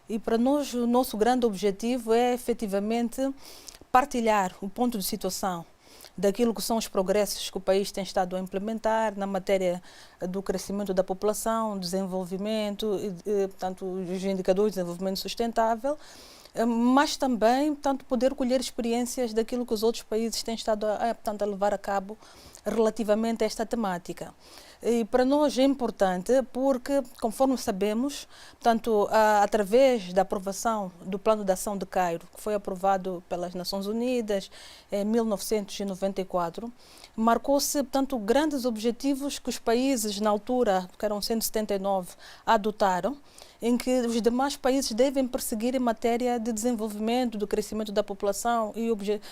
E para nós o nosso grande objetivo é efetivamente partilhar o ponto de situação daquilo que são os progressos que o país tem estado a implementar na matéria do crescimento da população, desenvolvimento, portanto, os indicadores de desenvolvimento sustentável, mas também, portanto, poder colher experiências daquilo que os outros países têm estado portanto, a levar a cabo relativamente a esta temática. E para nós é importante porque, conforme sabemos, portanto, através da aprovação do Plano de Ação de Cairo, que foi aprovado pelas Nações Unidas em 1994, marcou-se, portanto, grandes objetivos que os países, na altura, que eram 179, adotaram, em que os demais países devem perseguir em matéria de desenvolvimento, do crescimento da população e,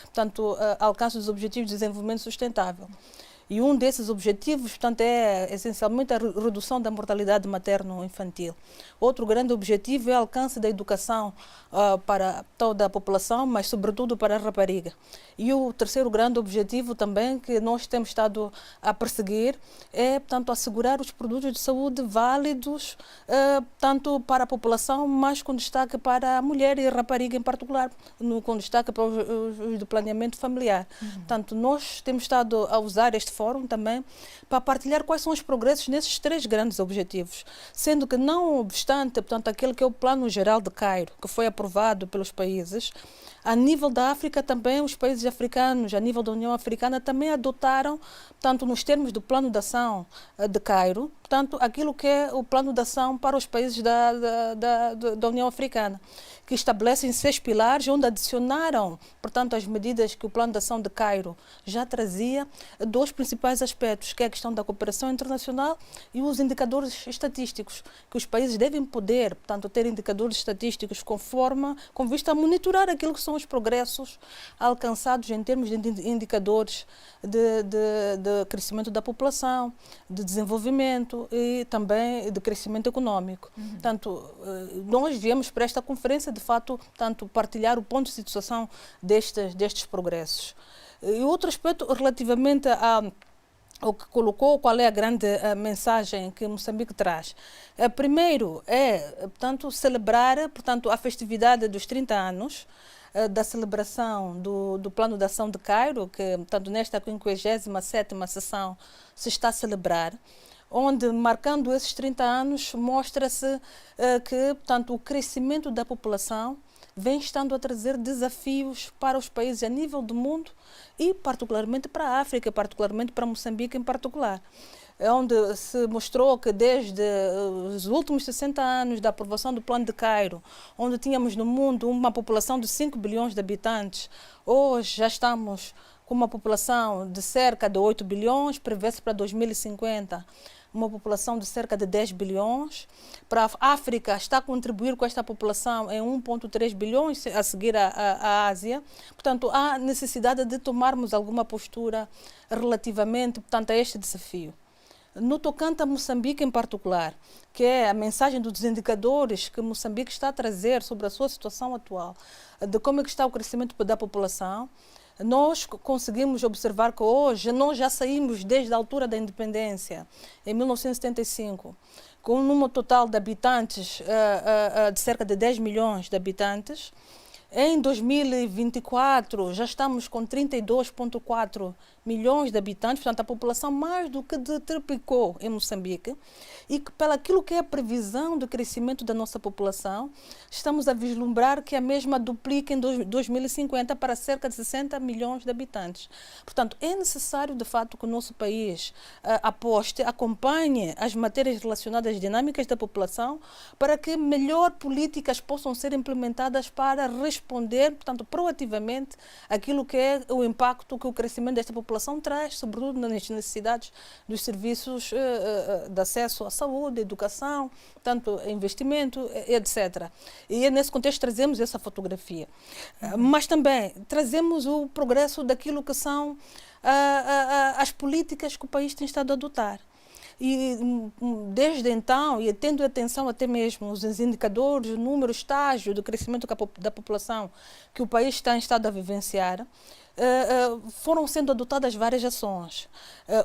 portanto, alcance dos objetivos de desenvolvimento sustentável. E um desses objetivos, portanto, é essencialmente a redução da mortalidade materno-infantil. Outro grande objetivo é o alcance da educação para toda a população, mas sobretudo para a rapariga. E o terceiro grande objetivo também que nós temos estado a perseguir é, portanto, assegurar os produtos de saúde válidos, tanto para a população, mas com destaque para a mulher e a rapariga em particular, com destaque para os do planeamento familiar. Portanto, nós temos estado a usar este fórum também para partilhar quais são os progressos nesses três grandes objetivos, sendo que não obstante, portanto, aquele que é o Plano Geral de Cairo, que foi aprovado pelos países, a nível da África também os países africanos, a nível da União Africana, também adotaram, portanto, nos termos do Plano de Ação de Cairo, portanto, aquilo que é o Plano de Ação para os países da União Africana, que estabelecem 6 pilares, onde adicionaram, portanto, as medidas que o Plano de Ação de Cairo já trazia, 2 principais aspectos, que é a questão da cooperação internacional e os indicadores estatísticos, que os países devem poder, portanto, ter indicadores estatísticos com vista a monitorar aquilo que são os progressos alcançados em termos de indicadores de crescimento da população, de desenvolvimento e também de crescimento econômico. Portanto, nós viemos para esta conferência, de fato, tanto partilhar o ponto de situação destes progressos. E outro aspecto relativamente ao que colocou, qual é a grande mensagem que Moçambique traz. Primeiro é, portanto, celebrar, portanto, a festividade dos 30 anos da celebração do Plano de Ação de Cairo, que, portanto, nesta 57ª sessão se está a celebrar, onde, marcando esses 30 anos, mostra-se que, portanto, o crescimento da população vem estando a trazer desafios para os países a nível do mundo e particularmente para a África, particularmente para Moçambique em particular, onde se mostrou que desde os últimos 60 anos da aprovação do Plano de Cairo, onde tínhamos no mundo uma população de 5 bilhões de habitantes, hoje já estamos com uma população de cerca de 8 bilhões, prevê-se para 2050 uma população de cerca de 10 bilhões. Para a África está a contribuir com esta população em 1,3 bilhões, a seguir a Ásia. Portanto, há necessidade de tomarmos alguma postura relativamente, portanto, a este desafio. No tocante a Moçambique em particular, que é a mensagem dos indicadores que Moçambique está a trazer sobre a sua situação atual, de como é que está o crescimento da população, nós conseguimos observar que hoje nós já saímos desde a altura da independência, em 1975, com um número total de habitantes de cerca de 10 milhões de habitantes. Em 2024 já estamos com 32,4 milhões de habitantes, portanto a população mais do que triplicou em Moçambique, e que pelo aquilo que é a previsão de crescimento da nossa população, estamos a vislumbrar que a mesma duplica em 2050 para cerca de 60 milhões de habitantes. Portanto, é necessário de fato que o nosso país aposte, acompanhe as matérias relacionadas às dinâmicas da população, para que melhor políticas possam ser implementadas para responder, portanto, proativamente aquilo que é o impacto que o crescimento desta população traz, sobretudo nas necessidades dos serviços de acesso à saúde, educação, tanto investimento, etc. E nesse contexto trazemos essa fotografia. Mas também trazemos o progresso daquilo que são as políticas que o país tem estado a adotar. E desde então, e tendo atenção até mesmo os indicadores, o número, o estágio do crescimento da população que o país está em estado a vivenciar, foram sendo adotadas várias ações.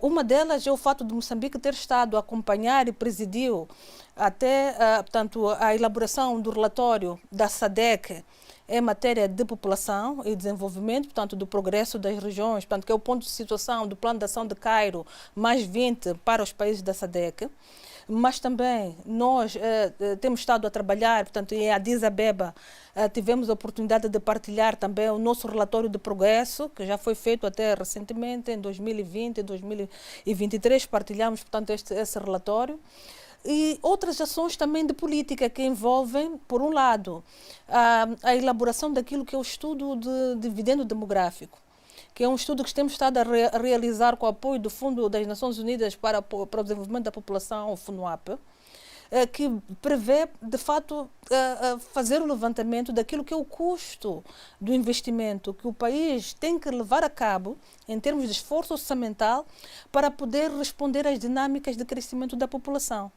Uma delas é o fato de Moçambique ter estado a acompanhar e presidiu até portanto, a elaboração do relatório da SADC em matéria de população e desenvolvimento, portanto, do progresso das regiões, portanto, que é o ponto de situação do Plano de Ação de Cairo, mais 20 para os países da SADC. Mas também nós temos estado a trabalhar, portanto, em Addis Abeba, tivemos a oportunidade de partilhar também o nosso relatório de progresso, que já foi feito até recentemente, em 2020 e 2023, partilhamos, portanto, esse relatório. E outras ações também de política que envolvem, por um lado, a elaboração daquilo que é o estudo de dividendo demográfico, que é um estudo que temos estado a realizar com o apoio do Fundo das Nações Unidas para o Desenvolvimento da População, o FUNUAP, que prevê, de fato, fazer o levantamento daquilo que é o custo do investimento que o país tem que levar a cabo, em termos de esforço orçamental, para poder responder às dinâmicas de crescimento da população.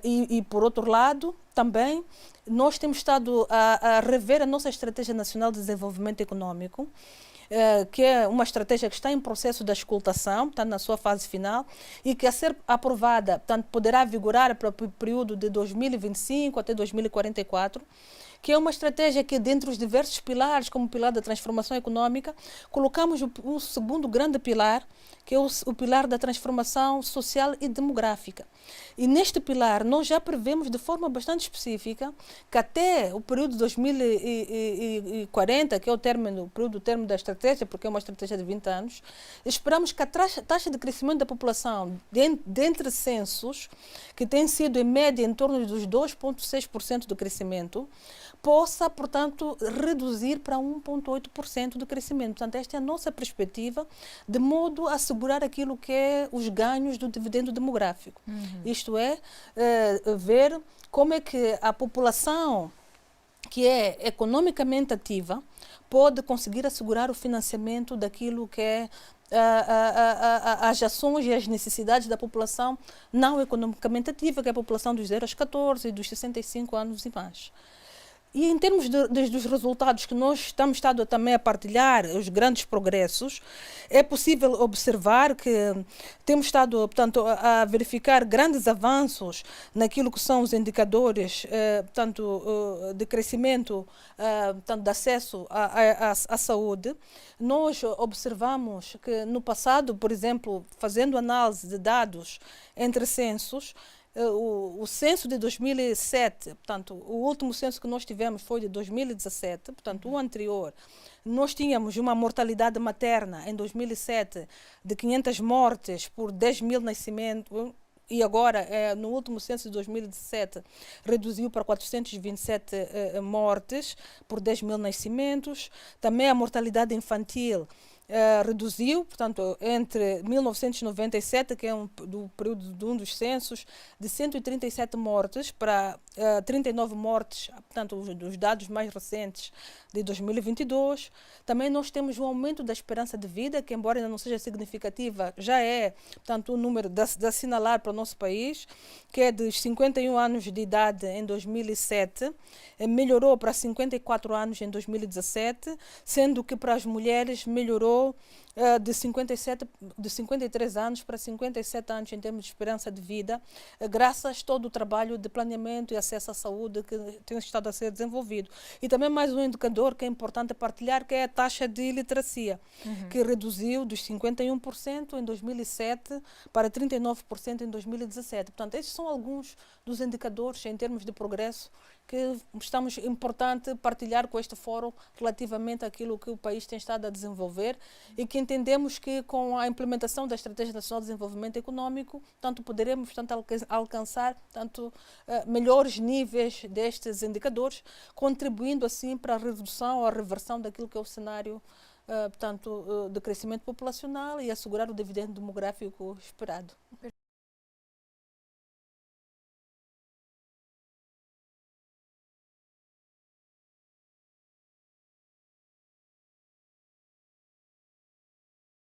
E, por outro lado, também, nós temos estado a rever a nossa Estratégia Nacional de Desenvolvimento Econômico, que é uma estratégia que está em processo de auscultação, está na sua fase final, e que, a ser aprovada, portanto, poderá vigorar para o período de 2025 até 2044, que é uma estratégia que, dentre os diversos pilares, como o pilar da transformação econômica, colocamos o segundo grande pilar, que é o pilar da transformação social e demográfica. E neste pilar, nós já prevemos de forma bastante específica que até o período de 2040, que é o período termo da estratégia, porque é uma estratégia de 20 anos, esperamos que a taxa de crescimento da população, dentre censos, que tem sido em média em torno dos 2,6% do crescimento, possa, portanto, reduzir para 1,8% do crescimento. Portanto, esta é a nossa perspectiva, de modo a assegurar aquilo que é os ganhos do dividendo demográfico. Isto é, ver como é que a população que é economicamente ativa pode conseguir assegurar o financiamento daquilo que é as ações e as necessidades da população não economicamente ativa, que é a população dos 0 aos 14 e dos 65 anos e mais. E em termos dos resultados que nós estamos estado também a partilhar, os grandes progressos, é possível observar que temos estado, portanto, a verificar grandes avanços naquilo que são os indicadores, portanto, de crescimento, portanto, de acesso à saúde. Nós observamos que no passado, por exemplo, fazendo análise de dados entre censos, o censo de 2007, portanto, o último censo que nós tivemos foi de 2017, portanto, o anterior, nós tínhamos uma mortalidade materna em 2007 de 500 mortes por 10 mil nascimentos, e agora, no último censo de 2017, reduziu para 427 mortes por 10 mil nascimentos. Também a mortalidade infantil reduziu, portanto, entre 1997, que é do período de um dos censos, de 137 mortes para 39 mortes, portanto, os dados mais recentes de 2022. Também nós temos um aumento da esperança de vida, que embora ainda não seja significativa, já é, portanto, um número de assinalar para o nosso país, que é de 51 anos de idade em 2007, melhorou para 54 anos em 2017, sendo que para as mulheres melhorou de 53 anos para 57 anos em termos de esperança de vida, graças a todo o trabalho de planeamento e acesso à saúde que tem estado a ser desenvolvido. E também mais um indicador que é importante partilhar, que é a taxa de iliteracia, que reduziu dos 51% em 2007 para 39% em 2017. Portanto, estes são alguns dos indicadores em termos de progresso que estamos importante partilhar com este fórum relativamente àquilo que o país tem estado a desenvolver e que entendemos que com a implementação da Estratégia Nacional de Desenvolvimento Econômico, tanto poderemos alcançar melhores níveis destes indicadores, contribuindo assim para a redução ou a reversão daquilo que é o cenário de crescimento populacional e assegurar o dividendo demográfico esperado.